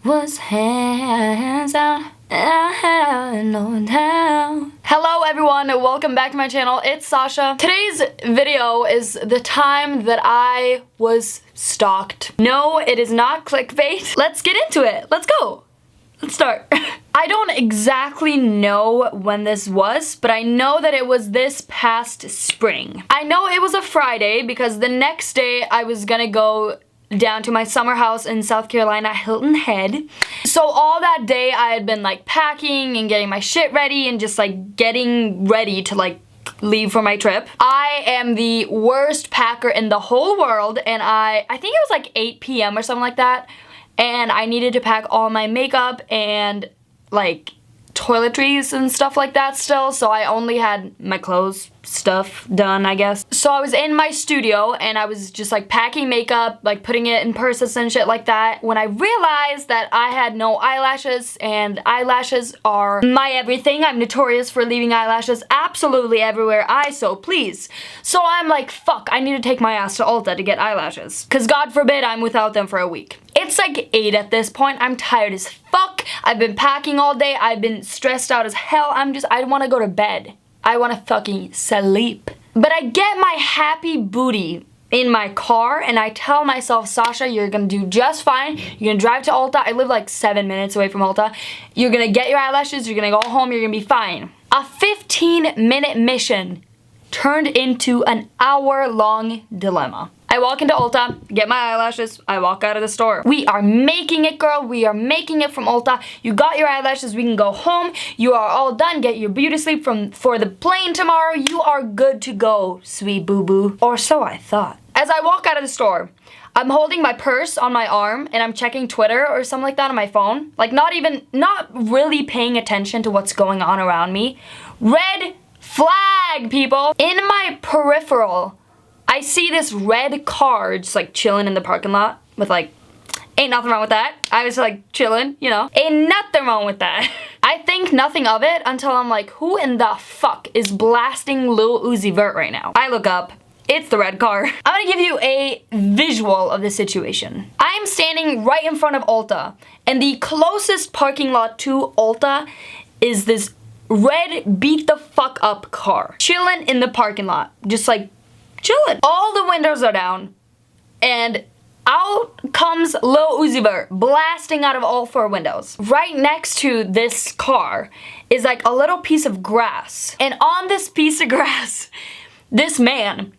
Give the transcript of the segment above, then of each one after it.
was hands out. Hello everyone, welcome back to my channel. It's Sasha. Today's video is the time that I was stalked. No, it is not clickbait. Let's get into it. Let's go. Let's start. I don't exactly know when this was, but I know that it was this past spring. I know it was a Friday because the next day I was gonna go down to my summer house in South Carolina, Hilton Head. So all that day I had been like packing and getting my shit ready and just like getting ready to like leave for my trip. I am the worst packer in the whole world, and I think it was like 8 p.m. or something like that, and I needed to pack all my makeup and like toiletries and stuff like that still, so I only had my clothes stuff done, I guess. So I was in my studio and I was just like packing makeup, like putting it in purses and shit like that, when I realized that I had no eyelashes, and eyelashes are my everything. I'm notorious for leaving eyelashes absolutely everywhere I so please. So I'm like, fuck, I need to take my ass to Ulta to get eyelashes, because God forbid I'm without them for a week. It's like 8 at this point. I'm tired as fuck. I've been packing all day. I've been stressed out as hell. I want to go to bed. I want to fucking sleep. But I get my happy booty in my car and I tell myself, Sasha, you're gonna do just fine. You're gonna drive to Ulta. I live like 7 minutes away from Ulta. You're gonna get your eyelashes. You're gonna go home. You're gonna be fine. A 15-minute mission turned into an hour-long dilemma. I walk into Ulta, get my eyelashes, I walk out of the store. We are making it, girl. We are making it from Ulta. You got your eyelashes, we can go home. You are all done. Get your beauty sleep for the plane tomorrow. You are good to go, sweet boo-boo. Or so I thought. As I walk out of the store, I'm holding my purse on my arm and I'm checking Twitter or something like that on my phone. Like not really paying attention to what's going on around me. Red flag, people. In my peripheral, I see this red car just like chilling in the parking lot with like, ain't nothing wrong with that. I was like chilling, you know. Ain't nothing wrong with that. I think nothing of it until I'm like, who in the fuck is blasting Lil Uzi Vert right now? I look up. It's the red car. I'm gonna give you a visual of the situation. I am standing right in front of Ulta, and the closest parking lot to Ulta is this red beat the fuck up car chilling in the parking lot, just like chilling. All the windows are down, and out comes Lil Uzi Vert blasting out of all 4 windows. Right next to this car is like a little piece of grass, and on this piece of grass, this man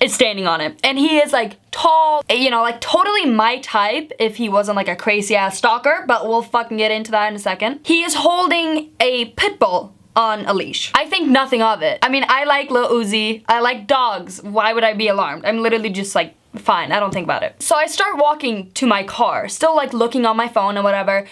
is standing on it, and he is like tall, you know, like totally my type if he wasn't like a crazy ass stalker, but we'll fucking get into that in a second. He is holding a pit bull on a leash. I think nothing of it. I mean, I like Lil Uzi. I like dogs. Why would I be alarmed? I'm literally just like, fine. I don't think about it. So I start walking to my car, still like looking on my phone and whatever.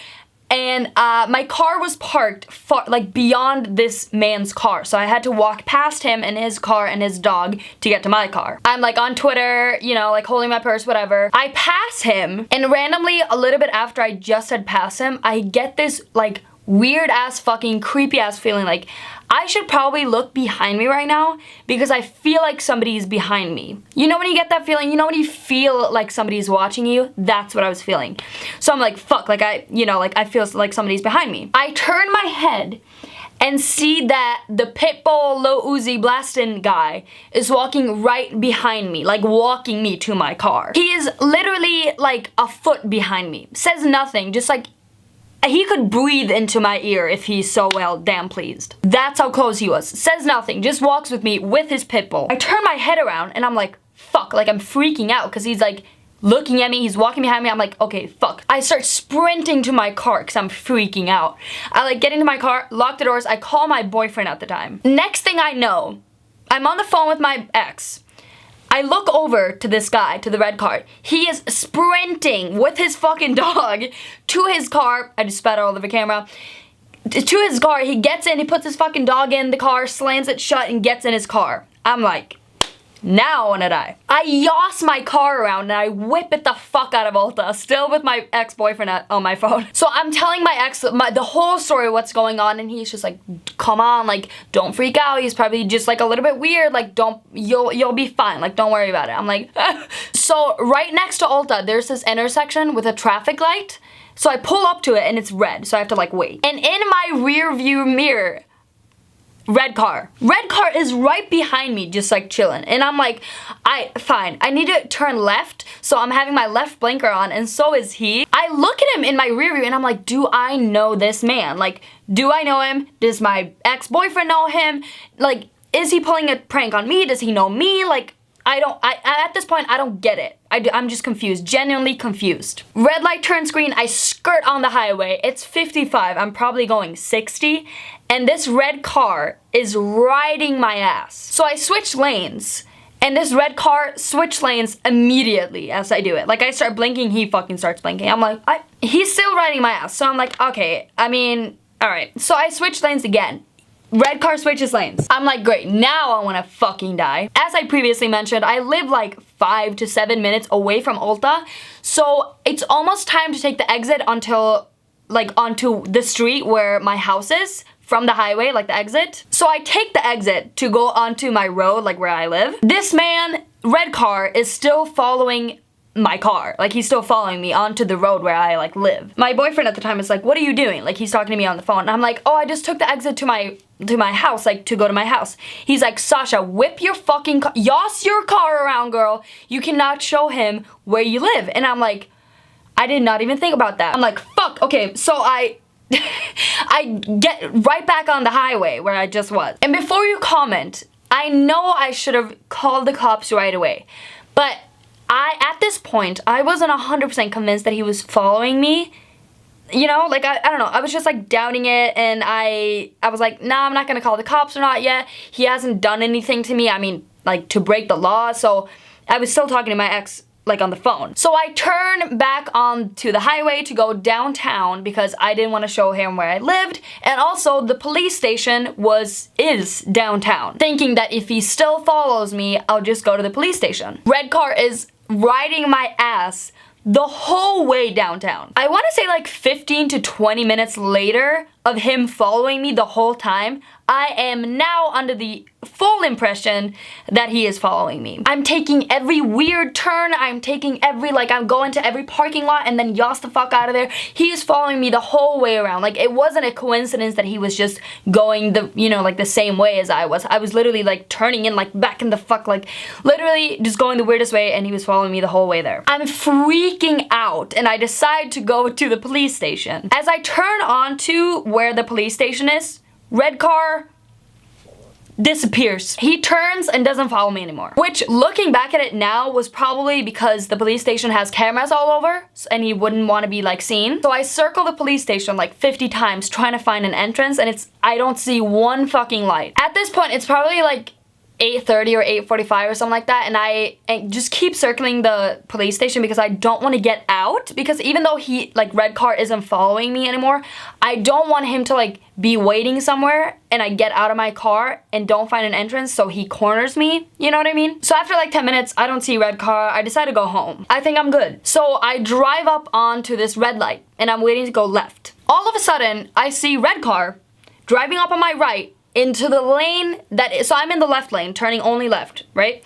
And my car was parked far, like beyond this man's car. So I had to walk past him and his car and his dog to get to my car. I'm like on Twitter, you know, like holding my purse, whatever. I pass him, and randomly a little bit after I just had passed him, I get this like weird ass fucking creepy ass feeling like I should probably look behind me right now because I feel like somebody's behind me. You know when you get that feeling? You know when you feel like somebody's watching you? That's what I was feeling. So I'm like, fuck, like I feel like somebody's behind me. I turn my head and see that the Pitbull Lil Uzi blasting guy is walking right behind me, like walking me to my car. He is literally like a foot behind me. Says nothing, just like he could breathe into my ear if he's so well damn pleased. That's how close he was. Says nothing, just walks with me with his pit bull. I turn my head around and I'm like, fuck, like I'm freaking out because he's like looking at me, he's walking behind me. I'm like, okay, fuck. I start sprinting to my car because I'm freaking out. I like get into my car, lock the doors, I call my boyfriend at the time. Next thing I know, I'm on the phone with my ex. I look over to this guy, to the red car. He is sprinting with his fucking dog to his car. I just spat all over the camera. To his car, he gets in, he puts his fucking dog in the car, slams it shut, and gets in his car. I'm like, now I wanna die. I yoss my car around and I whip it the fuck out of Ulta, still with my ex-boyfriend on my phone. So I'm telling my ex the whole story of what's going on, and he's just like, come on, like, don't freak out. He's probably just like a little bit weird, like, you'll be fine, like, don't worry about it. I'm like, so right next to Ulta, there's this intersection with a traffic light So I pull up to it and it's red, so I have to like wait. And in my rear view mirror, red car. Red car is right behind me, just like chilling. And I'm like, fine, I need to turn left. So I'm having my left blinker on and so is he. I look at him in my rear view and I'm like, do I know this man? Like, do I know him? Does my ex-boyfriend know him? Like, is he pulling a prank on me? Does he know me? Like, at this point, I don't get it. I'm just confused, genuinely confused. Red light turns green, I skirt on the highway. It's 55, I'm probably going 60, and this red car is riding my ass. So I switch lanes, and this red car switched lanes immediately as I do it. Like, I start blinking, he fucking starts blinking. I'm like, he's still riding my ass. So I'm like, okay, I mean, all right. So I switch lanes again. Red car switches lanes. I'm like, great, now I wanna fucking die. As I previously mentioned, I live like 5 to 7 minutes away from Ulta, so it's almost time to take the exit onto the street where my house is, from the highway, like the exit. So I take the exit to go onto my road, like where I live. This man, red car, is still following my car. Like, he's still following me onto the road where I like live. My boyfriend at the time is like, what are you doing? Like, he's talking to me on the phone and I'm like, oh, I just took the exit to my house, like to go to my house. He's like, Sasha, whip your fucking car, yoss your car around, girl. You cannot show him where you live. And I'm like, I did not even think about that. I'm like, fuck, okay, so I get right back on the highway where I just was. And before you comment, I know I should have called the cops right away, but at this point, I wasn't 100% convinced that he was following me. You know, like, I don't know, I was just like doubting it, and I was like, nah, I'm not gonna call the cops or not yet. He hasn't done anything to me, I mean, like, to break the law, so I was still talking to my ex, like, on the phone. So I turned back onto the highway to go downtown because I didn't want to show him where I lived, and also the police station is downtown, thinking that if he still follows me, I'll just go to the police station. Red car is riding my ass the whole way downtown. I want to say like 15 to 20 minutes later of him following me the whole time, I am now under the full impression that he is following me. I'm taking every weird turn, I'm going to every parking lot and then yoss the fuck out of there. He is following me the whole way around. Like, it wasn't a coincidence that he was just going the same way as I was. I was literally like turning in like back in the fuck, like literally just going the weirdest way, and he was following me the whole way there. I'm freaking out and I decide to go to the police station. As I turn onto where the police station is, red car disappears. He turns and doesn't follow me anymore. Which, looking back at it now, was probably because the police station has cameras all over and he wouldn't want to be like seen. So I circle the police station like 50 times trying to find an entrance, and I don't see one fucking light. At this point, it's probably like 8:30 or 8:45 or something like that, and I just keep circling the police station because I don't want to get out, because even though he, like, red car isn't following me anymore, I don't want him to like be waiting somewhere and I get out of my car and don't find an entrance so he corners me, you know what I mean? So after like 10 minutes, I don't see red car, I decide to go home. I think I'm good. So I drive up onto this red light and I'm waiting to go left. All of a sudden, I see red car driving up on my right into the lane so I'm in the left lane, turning only left, right?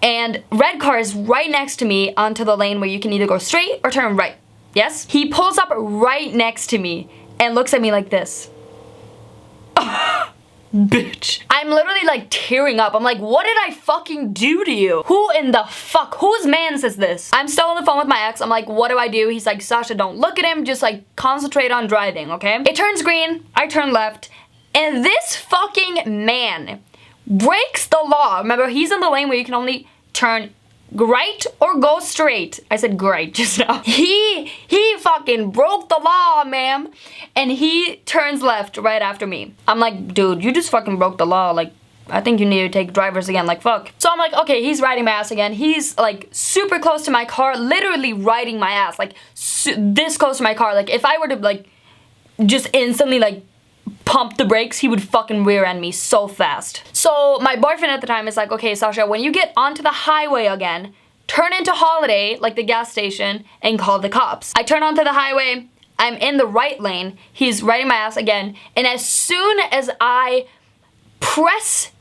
And red car is right next to me onto the lane where you can either go straight or turn right. Yes? He pulls up right next to me and looks at me like this. Bitch. I'm literally like tearing up. I'm like, what did I fucking do to you? Who in the fuck? Whose mans is this? I'm still on the phone with my ex. I'm like, what do I do? He's like, Sasha, don't look at him. Just like concentrate on driving, okay? It turns green. I turn left. And this fucking man breaks the law. Remember, he's in the lane where you can only turn right or go straight. I said great just now. He fucking broke the law, ma'am. And he turns left right after me. I'm like, dude, you just fucking broke the law. Like, I think you need to take drivers again, like, fuck. So I'm like, okay, he's riding my ass again. He's like super close to my car, literally riding my ass, like this close to my car. Like, if I were to like just instantly like pump the brakes, he would fucking rear end me so fast. So my boyfriend at the time is like, okay, Sasha, when you get onto the highway again, turn into Holiday, like the gas station, and call the cops. I turn onto the highway, I'm in the right lane, he's riding my ass again, and as soon as I press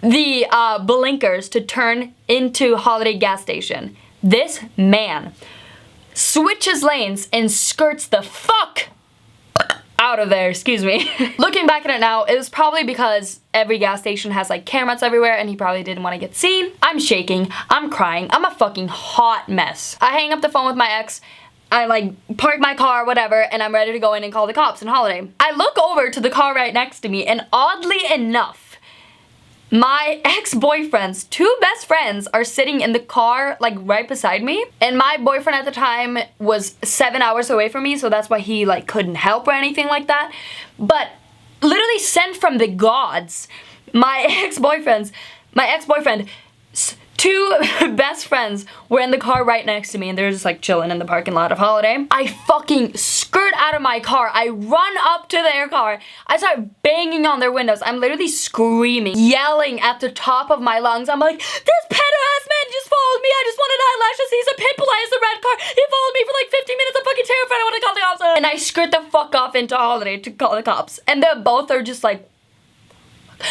the blinkers to turn into Holiday gas station, this man switches lanes and skirts the fuck out of there, excuse me. Looking back at it now, it was probably because every gas station has like cameras everywhere and he probably didn't want to get seen. I'm shaking, I'm crying, I'm a fucking hot mess. I hang up the phone with my ex, I like park my car, whatever, and I'm ready to go in and call the cops in Holiday. I look over to the car right next to me and oddly enough, my ex-boyfriend's two best friends are sitting in the car like right beside me, and my boyfriend at the time was 7 hours away from me, so that's why he like couldn't help or anything like that. But literally sent from the gods, my ex-boyfriend's two best friends were in the car right next to me, and they're just like chilling in the parking lot of Holiday. I fucking skirt out of my car. I run up to their car. I start banging on their windows. I'm literally screaming, yelling at the top of my lungs. I'm like, this pedo-ass man just followed me. I just wanted eyelashes. He's a pit bull. I has a red car. He followed me for like 15 minutes. I'm fucking terrified. I want to call the cops. And I skirt the fuck off into Holiday to call the cops. And they both are just like,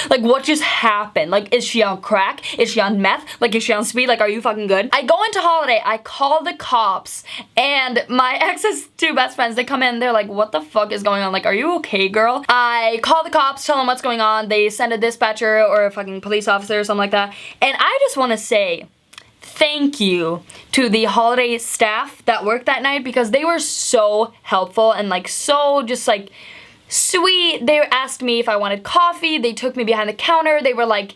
what just happened? Like, is she on crack? Is she on meth? Like, is she on speed? Like, are you fucking good? I go into Holiday, I call the cops, and my ex's two best friends, they come in, they're like, what the fuck is going on? Like, are you okay, girl? I call the cops, tell them what's going on. They send a dispatcher or a fucking police officer or something like that. And I just want to say thank you to the Holiday staff that worked that night, because they were so helpful and like so just like sweet. They asked me if I wanted coffee. They took me behind the counter. They were like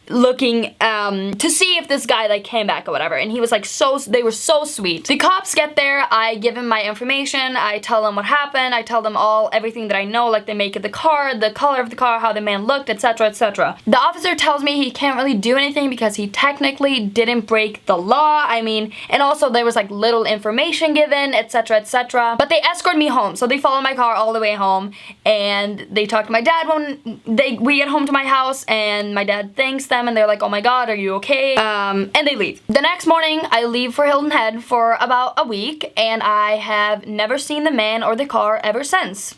looking to see if this guy like came back or whatever, and he was like they were so sweet. The cops get there, I give him my information, I tell them what happened, I tell them everything that I know, like the make of the car, the color of the car, how the man looked, etc, etc. The officer tells me he can't really do anything because he technically didn't break the law, I mean, and also there was like little information given, etc, etc. But they escort me home, so they follow my car all the way home, and they talk to my dad when we get home to my house, and my dad thanks them, and they're like, oh my god, are you okay? And they leave. The next morning, I leave for Hilton Head for about a week, and I have never seen the man or the car ever since.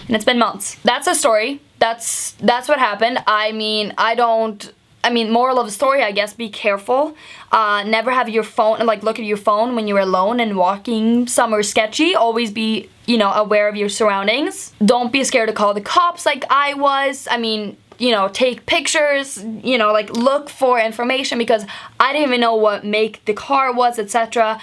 And it's been months. That's the story. That's what happened. I mean, moral of the story, I guess, be careful. Never have your phone, like look at your phone when you're alone and walking somewhere sketchy. Always be, you know, aware of your surroundings. Don't be scared to call the cops like I was. I mean, you know, take pictures, you know, like look for information, because I didn't even know what make the car was, etc.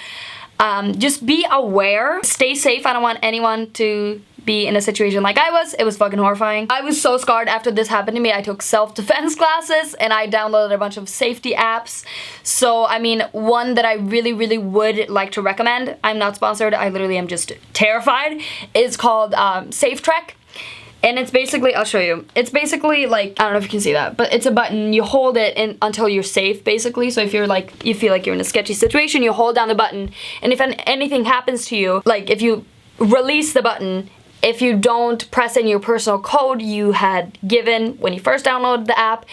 Just be aware, stay safe. I don't want anyone to be in a situation like I was. It was fucking horrifying. I was so scarred after this happened to me. I took self-defense classes and I downloaded a bunch of safety apps. So, I mean, one that I really, really would like to recommend, I'm not sponsored, I literally am just terrified, is called Safe Trek. And it's basically, I'll show you. It's basically like, I don't know if you can see that, but it's a button. You hold it in until you're safe, basically. So if you're like, you feel like you're in a sketchy situation, you hold down the button. And if anything happens to you, like if you release the button, if you don't press in your personal code you had given when you first downloaded the app,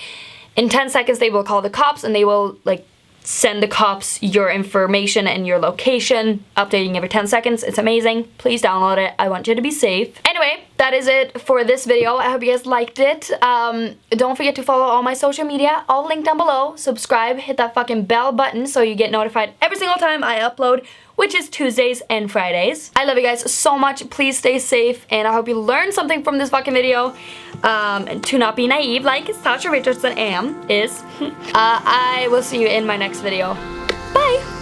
in 10 seconds they will call the cops, and they will like send the cops your information and your location, updating every 10 seconds. It's amazing. Please download it. I want you to be safe. Anyway, that is it for this video. I hope you guys liked it. Don't forget to follow all my social media, all linked down below. Subscribe, hit that fucking bell button so you get notified every single time I upload, which is Tuesdays and Fridays. I love you guys so much. Please stay safe, and I hope you learned something from this fucking video. And to not be naive like Sascha Richardson is. I will see you in my next video. Bye!